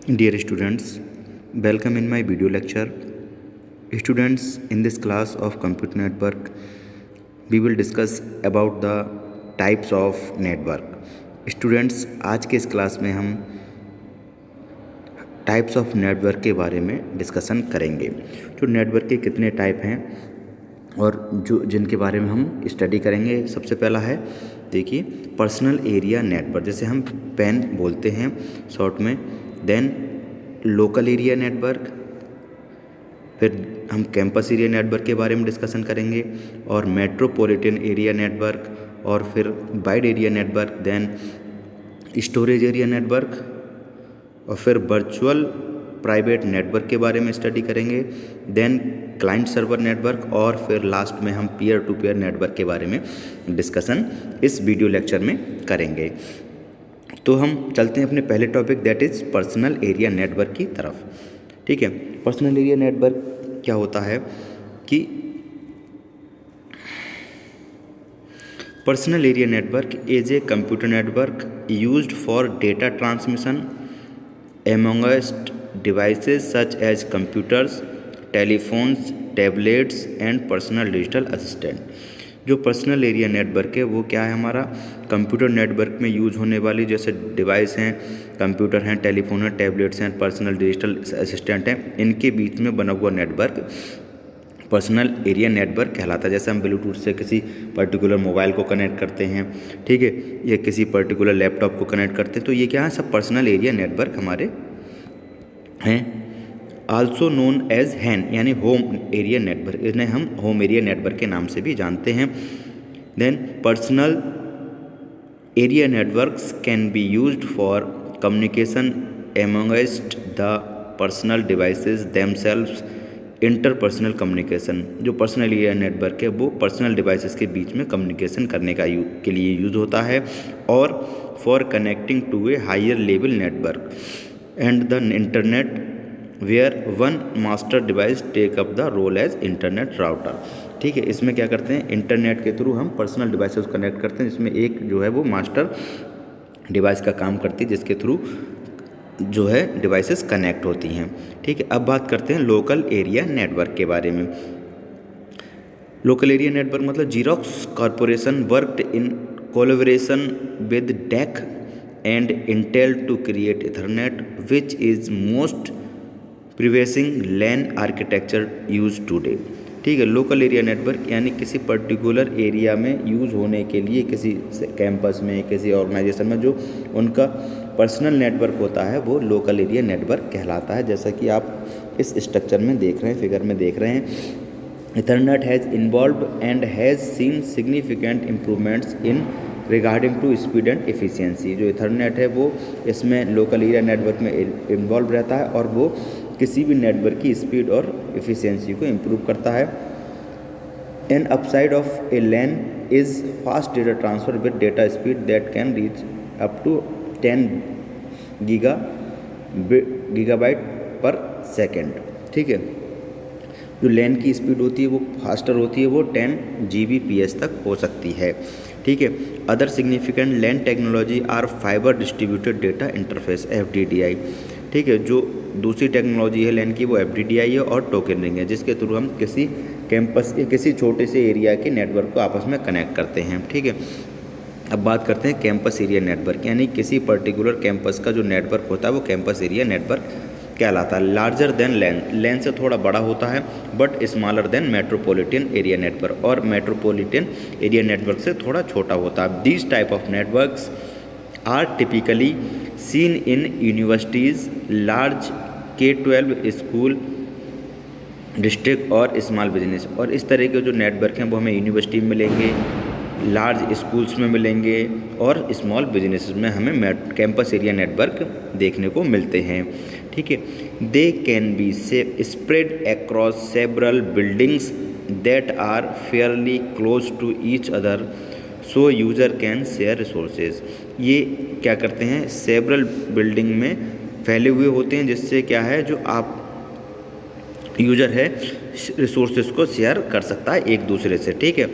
Dear students, welcome in my video lecture. Students, in this class of computer network, we will discuss about the types of network. Students, आज के इस class में हम types of network के बारे में discussion करेंगे। जो नेटवर्क के कितने टाइप हैं और जो जिनके बारे में हम स्टडी करेंगे। सबसे पहला है, देखिए, पर्सनल एरिया नेटवर्क, जैसे हम पैन बोलते हैं शॉर्ट में। देन लोकल एरिया नेटवर्क, फिर हम कैंपस एरिया नेटवर्क के बारे में डिस्कशन करेंगे, और मेट्रोपॉलिटन एरिया नेटवर्क, और फिर wide area network, then storage area network, और फिर वर्चुअल प्राइवेट नेटवर्क के बारे में स्टडी करेंगे। देन क्लाइंट सर्वर नेटवर्क, और फिर लास्ट में हम पीयर टू पीयर नेटवर्क के बारे में डिस्कशन इस वीडियो लेक्चर में करेंगे। तो हम चलते हैं अपने पहले topic, that is personal area network की तरफ। ठीक है, पर्सनल एरिया नेटवर्क क्या होता है कि personal area network is a computer network used for data transmission amongst devices such as computers, telephones, tablets and personal digital assistant। जो personal area network है वो क्या है, हमारा कंप्यूटर नेटवर्क में यूज़ होने वाली जैसे डिवाइस हैं, कंप्यूटर हैं, टेलीफोन हैं, टैबलेट्स हैं, पर्सनल डिजिटल असिस्टेंट हैं, इनके बीच में बना हुआ नेटवर्क पर्सनल एरिया नेटवर्क कहलाता है। जैसे हम ब्लूटूथ से किसी पर्टिकुलर मोबाइल को कनेक्ट करते हैं, ठीक है, या किसी पर्टिकुलर लैपटॉप को कनेक्ट करते हैं, तो ये क्या है, सब पर्सनल एरिया नेटवर्क हमारे हैं। आल्सो नोन एज हैन, यानी होम एरिया नेटवर्क, इन्हें हम होम एरिया नेटवर्क के नाम से भी जानते हैं। Then personal area networks can be used for communication amongst the personal devices themselves, interpersonal communication. जो पर्सनल एरिया नेटवर्क है वो पर्सनल डिवाइसेस के बीच में कम्युनिकेशन करने के लिए यूज़ होता है, और for connecting to a higher level network and the internet where one master device take up the role as internet router. ठीक है, इसमें क्या करते हैं, इंटरनेट के थ्रू हम पर्सनल डिवाइसेस कनेक्ट करते हैं, जिसमें एक जो है वो मास्टर डिवाइस का काम करती है, जिसके थ्रू जो है डिवाइसेस कनेक्ट होती हैं। ठीक है, अब बात करते हैं लोकल एरिया नेटवर्क के बारे में। लोकल एरिया नेटवर्क मतलब Xerox corporation worked in collaboration with DEC and Intel to create Ethernet which is most pervasive LAN architecture use today. ठीक है, लोकल एरिया नेटवर्क यानी किसी पर्टिकुलर एरिया में use होने के लिए, किसी कैंपस में, किसी ऑर्गेनाइजेशन में जो उनका पर्सनल नेटवर्क होता है वो लोकल एरिया नेटवर्क कहलाता है। जैसा कि आप इस स्ट्रक्चर में देख रहे हैं, फिगर में देख रहे हैं, ethernet has involve and has seen significant improvements in regarding to speed and efficiency. जो इथरनेट है वो इसमें लोकल एरिया नेटवर्क में इन्वॉल्व रहता है, और वो किसी भी नेटवर्क की स्पीड और एफिशिएंसी को इम्प्रूव करता है। An upside of a LAN is fast data transfer with data speed that can reach up to 10 gigabyte per second. ठीक है, जो लैन की स्पीड होती है वो फास्टर होती है, वो 10 Gbps तक हो सकती है। ठीक है, other significant LAN technology are fibre distributed data interface FDDI। ठीक है, जो दूसरी टेक्नोलॉजी है लैन की वो FDDI है, और टोकनिंग है, जिसके थ्रू हम किसी कैंपस या किसी छोटे से एरिया के नेटवर्क को आपस में कनेक्ट करते हैं। ठीक है, अब बात करते हैं कैंपस एरिया नेटवर्क, यानी किसी पर्टिकुलर कैंपस का जो नेटवर्क होता है वो कैंपस एरिया नेटवर्क कहलाता है। लार्जर देन लैन, लैन से थोड़ा बड़ा होता है, but smaller than metropolitan area network, और मेट्रोपॉलिटन एरिया नेटवर्क से थोड़ा छोटा होता है। These type of networks are typically seen in universities, large K-12 school district और स्मॉल बिजनेस। और इस तरह के जो नेटवर्क हैं वो हमें यूनिवर्सिटी में मिलेंगे, लार्ज स्कूल्स में मिलेंगे, और स्मॉल बिजनेस में हमें कैंपस एरिया नेटवर्क देखने को मिलते हैं। ठीक है, they can be spread across several buildings that are fairly close to each other so user can share resources. ये क्या करते हैं, सेवरल बिल्डिंग में फैले हुए होते हैं, जिससे क्या है, जो आप यूज़र है रिसोर्सेज को शेयर कर सकता है एक दूसरे से। ठीक है,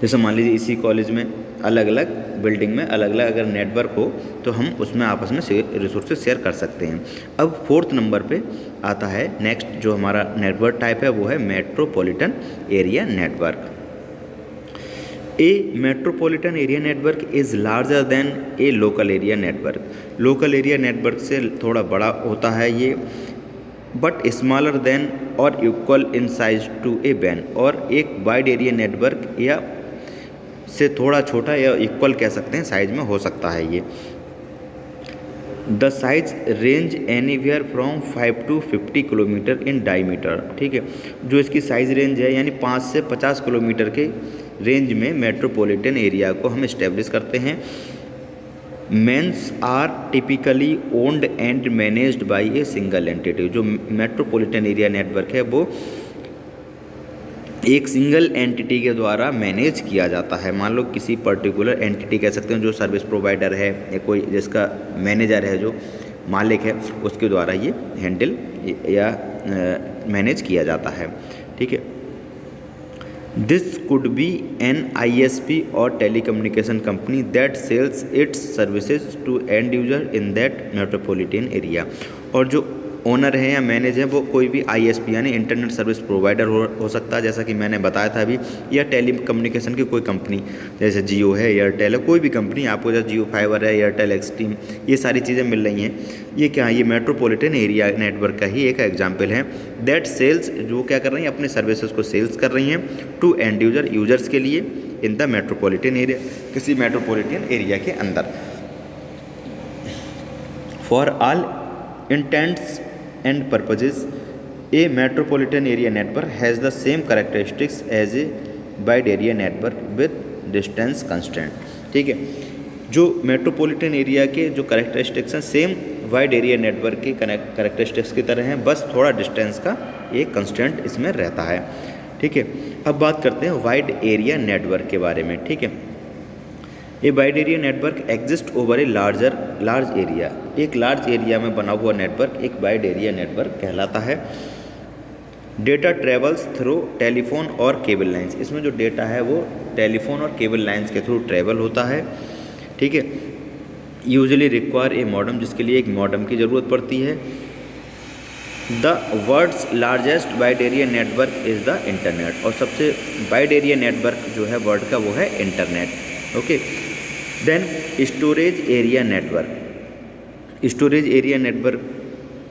जैसे मान लीजिए इसी कॉलेज में अलग अलग बिल्डिंग में अलग अलग अगर नेटवर्क हो तो हम उसमें आपस में रिसोर्सेज शेयर कर सकते हैं। अब 4th नंबर पे आता है नेक्स्ट जो हमारा नेटवर्क टाइप है वो है metropolitan area network. A metropolitan area network is larger than a local area network. Local area network से थोड़ा बड़ा होता है ये, बट स्मॉलर देन और equal in size to a वैन। और एक वाइड एरिया नेटवर्क या से थोड़ा छोटा या इक्वल कह सकते हैं साइज में हो सकता है ये। The size range anywhere from 5 to 50 kilometre in diameter. ठीक है, जो इसकी साइज रेंज है यानी 5 से 50 किलोमीटर के रेंज में मेट्रोपॉलिटन एरिया को हम इस्टेब्लिश करते हैं। MANs are typically owned and managed by a single entity. जो मेट्रोपॉलिटन एरिया नेटवर्क है वो एक सिंगल एंटिटी के द्वारा मैनेज किया जाता है। मान लो किसी पर्टिकुलर एंटिटी कह सकते हैं जो सर्विस प्रोवाइडर है या कोई जिसका मैनेजर है जो मालिक है उसके द्वारा ये हैंडल या मैनेज किया जाता है। ठीक है, this could be an ISP और telecommunication company that sells its services to end user in that metropolitan area. और जो ओनर है या मैनेज है वो कोई भी ISP यानी इंटरनेट सर्विस प्रोवाइडर हो सकता है, जैसा कि मैंने बताया था अभी, या टेली कम्युनिकेशन की कोई कंपनी जैसे जियो है, एयरटेल है, कोई भी कंपनी आपको जैसे जियो फाइबर है, एयरटेल एक्सट्रीम, ये सारी चीज़ें मिल रही हैं। ये क्या है, ये मेट्रोपॉलिटन एरिया नेटवर्क का ही एक एग्जाम्पल है। दैट सेल्स, जो क्या कर रही हैं अपने सर्विसेज को सेल्स कर रही हैं टू एंड यूजर, यूजर्स के लिए इन द मेट्रोपॉलिटन एरिया, किसी मेट्रोपॉलिटन एरिया के अंदर। For all intends and purposes a metropolitan area network has the same characteristics as a wide area network with distance constraint। ठीक है, जो metropolitan area के जो कैरेक्टरिस्टिक्स हैं सेम वाइड एरिया नेटवर्क के कैरेक्टरिस्टिक्स की तरह हैं, बस थोड़ा डिस्टेंस का एक कंस्टेंट इसमें रहता है। ठीक है, अब बात करते हैं वाइड एरिया नेटवर्क के बारे में। ठीक है, a wide area network exist over a large area. एक लार्ज एरिया में बना हुआ नेटवर्क एक वाइड एरिया नेटवर्क कहलाता है। डेटा ट्रेवल्स थ्रू टेलीफोन और केबल लाइंस। इसमें जो डेटा है वो टेलीफोन और केबल लाइंस के थ्रू ट्रेवल होता है। ठीक है, यूजुअली रिक्वायर ए मॉडम, जिसके लिए एक मॉडम की ज़रूरत पड़ती है। The world's largest wide area network is the internet. और सबसे वाइड एरिया नेटवर्क जो है वर्ल्ड का वो है internet. Okay, then storage area network. Storage area network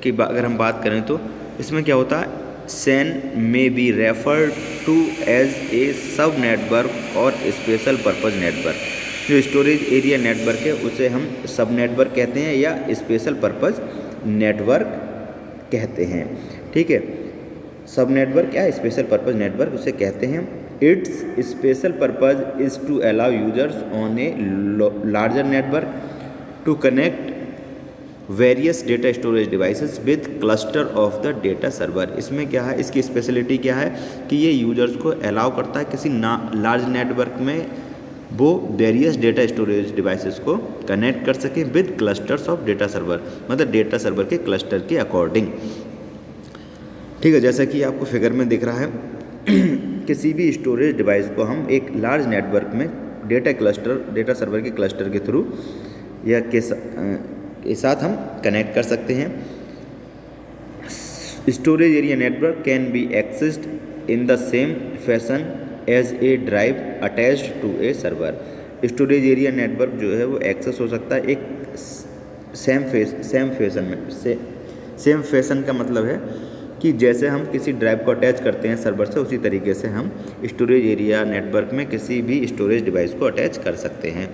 की अगर हम बात करें तो इसमें क्या होता है, SAN में be refer to as a sub network और स्पेशल पर्पज़ नेटवर्क। जो स्टोरेज एरिया नेटवर्क है उसे हम सब नेटवर्क कहते हैं या स्पेशल पर्पज़ नेटवर्क कहते हैं। ठीक है, सब नेटवर्क या स्पेशल पर्पज़ नेटवर्क उसे कहते हैं। Its special purpose is to allow users on a larger network to connect various data storage devices with cluster of the data server. इसमें क्या है, इसकी स्पेशलिटी क्या है कि ये यूजर्स को अलाउ करता है किसी लार्ज नेटवर्क में वो वेरियस डेटा स्टोरेज डिवाइसेस को कनेक्ट कर सके with clusters of data server, मतलब डेटा सर्वर के क्लस्टर के अकॉर्डिंग। ठीक है, जैसा कि आपको फिगर में दिख रहा है किसी भी स्टोरेज डिवाइस को हम एक लार्ज नेटवर्क में डेटा सर्वर के क्लस्टर के थ्रू या के साथ हम कनेक्ट कर सकते हैं। Storage area network can be accessed in the same fashion as a drive attached to a server. Storage area network जो है वो एक्सेस हो सकता है एक सेम फैशन का मतलब है कि जैसे हम किसी ड्राइव को अटैच करते हैं सर्वर से, उसी तरीके से हम स्टोरेज एरिया नेटवर्क में किसी भी स्टोरेज डिवाइस को अटैच कर सकते हैं।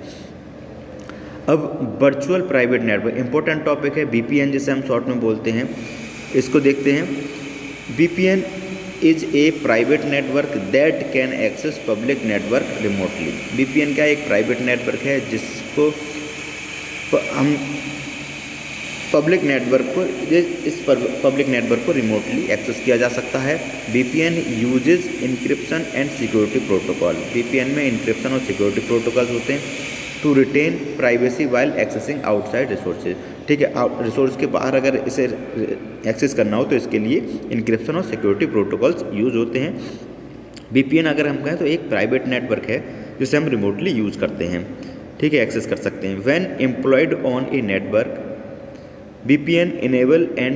अब virtual private network important topic है। VPN जिसे हम शॉर्ट में बोलते हैं, इसको देखते हैं। VPN is a private network that can access public network remotely. VPN का एक प्राइवेट नेटवर्क है जिसको हम पब्लिक नेटवर्क को पब्लिक नेटवर्क को रिमोटली एक्सेस किया जा सकता है। VPN uses encryption and security protocol. VPN में इंक्रिप्शन और सिक्योरिटी प्रोटोकॉल्स होते हैं to retain privacy while accessing outside resources. ठीक है, रिसोर्स के बाहर अगर इसे एक्सेस करना हो तो इसके लिए इंक्रिप्शन और सिक्योरिटी प्रोटोकॉल्स यूज होते हैं। VPN अगर हम कहें तो एक प्राइवेट नेटवर्क है जिसे हम रिमोटली यूज़ करते हैं, ठीक है, एक्सेस कर सकते हैं। When employed on a network, VPN enable an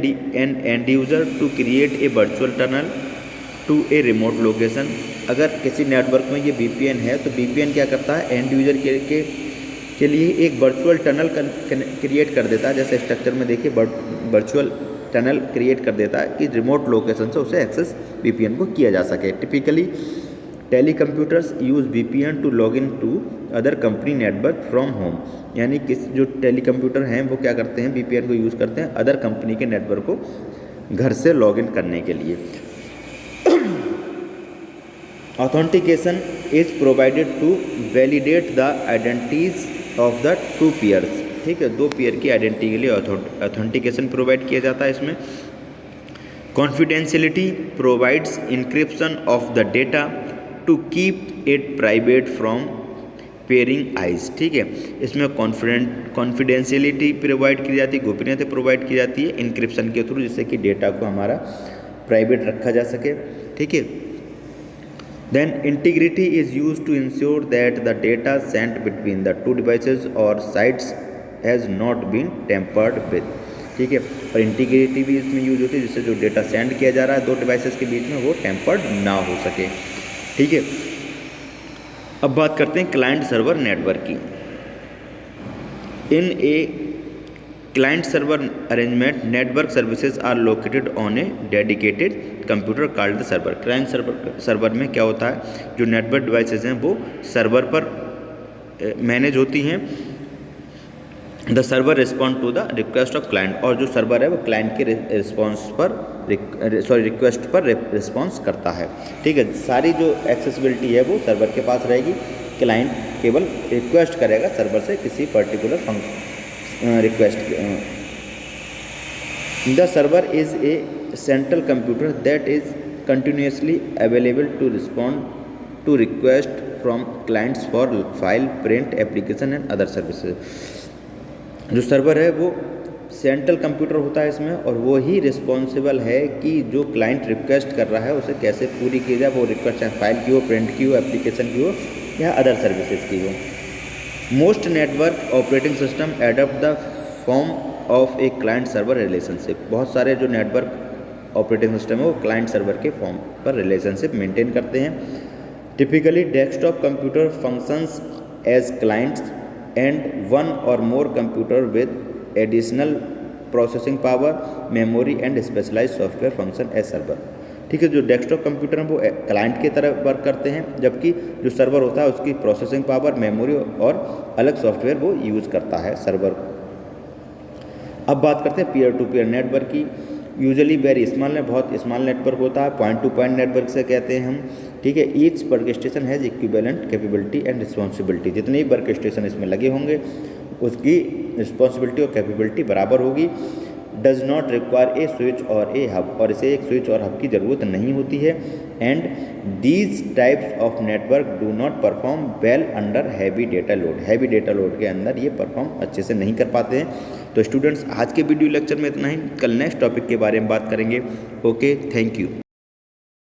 end user to create a virtual tunnel to a remote location। अगर किसी नेटवर्क में ये VPN है तो VPN क्या करता है, एंड यूज़र के लिए एक वर्चुअल टनल क्रिएट कर देता है। जैसे स्ट्रक्चर में देखिए वर्चुअल टनल क्रिएट कर देता है कि रिमोट लोकेशन से उसे एक्सेस VPN को किया जा सके। Typically telecomputers use VPN to log in to other company network from home. यानी किस जो टेलीकम्प्यूटर हैं वो क्या करते हैं, VPN को यूज़ करते हैं अदर कंपनी के नेटवर्क को घर से लॉग इन करने के लिए। Authentication is provided to validate the identities of the two pairs. ठीक है, दो पेयर की आइडेंटिटी के लिए ऑथेंटिकेशन प्रोवाइड किया जाता है इसमें। Confidentiality provides encryption of the data to keep it private from prying eyes. ठीक है, इसमें कॉन्फिडेंशियलिटी प्रोवाइड की जाती है, गोपनीयता प्रोवाइड की जाती है इंक्रिप्शन के थ्रू, जिससे कि डेटा को हमारा प्राइवेट रखा जा सके। ठीक है, then integrity is use to ensure that the data sent between the two devices और sites has not been tampered with. ठीक है, और इंटीग्रिटी भी इसमें यूज होती है जिससे जो डेटा सेंड किया जा रहा है दो डिवाइसेस के बीच में वो टेम्पर्ड ना हो सके। ठीक है, अब बात करते हैं क्लाइंट सर्वर नेटवर्क की। In a client server arrangement network services are located on a dedicated computer called the server. Client server में क्या होता है, जो नेटवर्क डिवाइसेज हैं वो सर्वर पर मैनेज होती हैं। The server respond to the request of client, और जो सर्वर है वो क्लाइंट के रिक्वेस्ट पर रिस्पॉन्स करता है। ठीक है, सारी जो एक्सेसिबिलिटी है वो सर्वर के पास रहेगी, क्लाइंट केवल रिक्वेस्ट करेगा सर्वर से किसी particular request. The server is a central computer that is continuously available to respond to request from clients for file, print, application and other services. जो सर्वर है वो सेंट्रल कंप्यूटर होता है इसमें, और वो ही रिस्पॉन्सिबल है कि जो क्लाइंट रिक्वेस्ट कर रहा है उसे कैसे पूरी की जाए। वो रिक्वेस्ट चाहे फाइल की हो, प्रिंट की हो, एप्लीकेशन की हो या अदर सर्विसेज की हो। Most network operating system adopt the form of a client server relationship. बहुत सारे जो नेटवर्क ऑपरेटिंग सिस्टम है वो क्लाइंट सर्वर के फॉर्म पर रिलेशनशिप मेंटेन करते हैं। Typically desktop computer functions as clients and one or more computer with additional processing power, memory and specialised software function as server. ठीक है, जो डेस्कटॉप कंप्यूटर हैं वो क्लाइंट की तरह वर्क करते हैं, जबकि जो सर्वर होता है उसकी प्रोसेसिंग पावर, मेमोरी और अलग सॉफ्टवेयर वो यूज़ करता है सर्वर। अब बात करते हैं पीयर टू पीयर नेटवर्क की। यूजुअली वेरी स्मॉल है, बहुत स्मॉल नेटवर्क होता है, पॉइंट टू पॉइंट नेटवर्क से कहते हैं हम। ठीक है, each work station has equivalent capability and responsibility. जितने भी वर्क स्टेशन इसमें लगे होंगे उसकी रिस्पॉन्सिबिलिटी और कैपेबिलिटी बराबर होगी। Does not require a switch और ए हब, और इसे एक स्विच और हब की ज़रूरत नहीं होती है। And these types of network do not perform well under heavy data load. Heavy data load के अंदर ये परफॉर्म अच्छे से नहीं कर पाते हैं। तो स्टूडेंट्स, आज के वीडियो लेक्चर में इतना ही। कल नेक्स्ट टॉपिक के बारे में बात करेंगे। Okay, thank you.